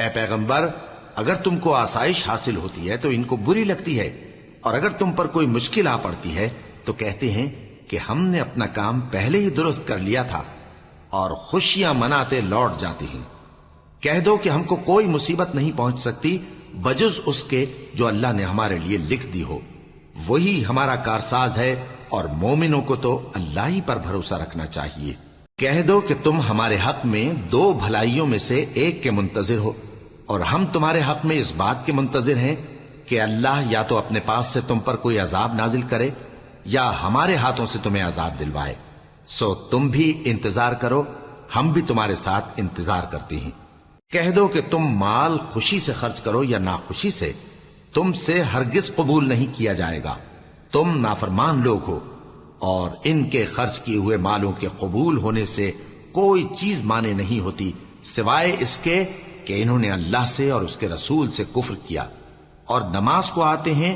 اے پیغمبر، اگر تم کو آسائش حاصل ہوتی ہے تو ان کو بری لگتی ہے، اور اگر تم پر کوئی مشکل آ پڑتی ہے تو کہتے ہیں کہ ہم نے اپنا کام پہلے ہی درست کر لیا تھا، اور خوشیاں مناتے لوٹ جاتے ہیں۔ کہہ دو کہ ہم کو کوئی مصیبت نہیں پہنچ سکتی بجز اس کے جو اللہ نے ہمارے لیے لکھ دی ہو، وہی ہمارا کارساز ہے، اور مومنوں کو تو اللہ ہی پر بھروسہ رکھنا چاہیے۔ کہہ دو کہ تم ہمارے حق میں دو بھلائیوں میں سے ایک کے منتظر ہو، اور ہم تمہارے حق میں اس بات کے منتظر ہیں کہ اللہ یا تو اپنے پاس سے تم پر کوئی عذاب نازل کرے یا ہمارے ہاتھوں سے تمہیں عذاب دلوائے، سو تم بھی انتظار کرو، ہم بھی تمہارے ساتھ انتظار کرتے ہیں۔ کہہ دو کہ تم مال خوشی سے خرچ کرو یا ناخوشی سے، تم سے ہرگز قبول نہیں کیا جائے گا، تم نافرمان لوگ ہو، اور ان کے خرچ کیے ہوئے مالوں کے قبول ہونے سے کوئی چیز مانے نہیں ہوتی سوائے اس کے کہ انہوں نے اللہ سے اور اس کے رسول سے کفر کیا، اور نماز کو آتے ہیں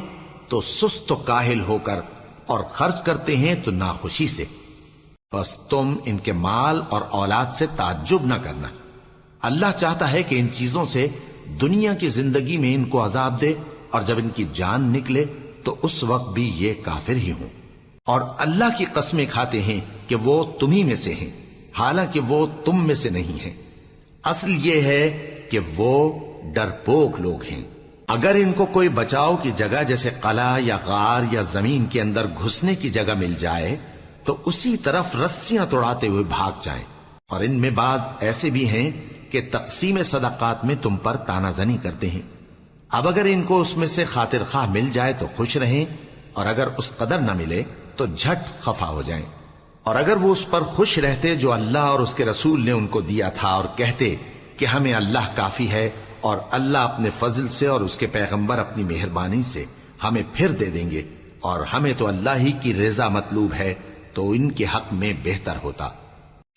تو سست و کاہل ہو کر، اور خرچ کرتے ہیں تو ناخوشی سے۔ بس تم ان کے مال اور اولاد سے تعجب نہ کرنا، اللہ چاہتا ہے کہ ان چیزوں سے دنیا کی زندگی میں ان کو عذاب دے، اور جب ان کی جان نکلے تو اس وقت بھی یہ کافر ہی ہوں، اور اللہ کی قسمیں کھاتے ہیں کہ وہ تمہیں میں سے ہیں، حالانکہ وہ تم میں سے نہیں ہیں۔ اصل یہ ہے کہ وہ ڈرپوک لوگ ہیں۔ اگر ان کو کوئی بچاؤ کی جگہ جیسے قلعہ یا غار یا زمین کے اندر گھسنے کی جگہ مل جائے تو اسی طرف رسیاں توڑاتے ہوئے بھاگ جائیں، اور ان میں بعض ایسے بھی ہیں کہ تقسیم صدقات میں تم پر تانا زنی کرتے ہیں۔ اب اگر ان کو اس میں سے خاطر خواہ مل جائے تو خوش رہیں، اور اگر اس قدر نہ ملے تو جھٹ خفا ہو جائیں، اور اگر وہ اس پر خوش رہتے جو اللہ اور اس کے رسول نے ان کو دیا تھا، اور کہتے کہ ہمیں اللہ کافی ہے، اور اللہ اپنے فضل سے اور اس کے پیغمبر اپنی مہربانی سے ہمیں پھر دے دیں گے، اور ہمیں تو اللہ ہی کی رضا مطلوب ہے، تو ان کے حق میں بہتر ہوتا۔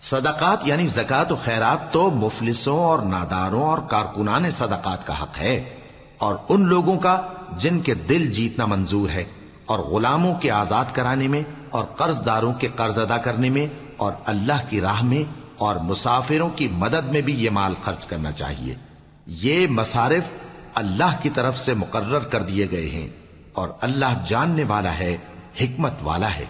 صدقات یعنی زکوٰۃ و خیرات تو مفلسوں اور ناداروں اور کارکنان صدقات کا حق ہے، اور ان لوگوں کا جن کے دل جیتنا منظور ہے، اور غلاموں کے آزاد کرانے میں، اور قرض داروں کے قرض ادا کرنے میں، اور اللہ کی راہ میں، اور مسافروں کی مدد میں بھی یہ مال خرچ کرنا چاہیے۔ یہ مصارف اللہ کی طرف سے مقرر کر دیے گئے ہیں، اور اللہ جاننے والا ہے، حکمت والا ہے۔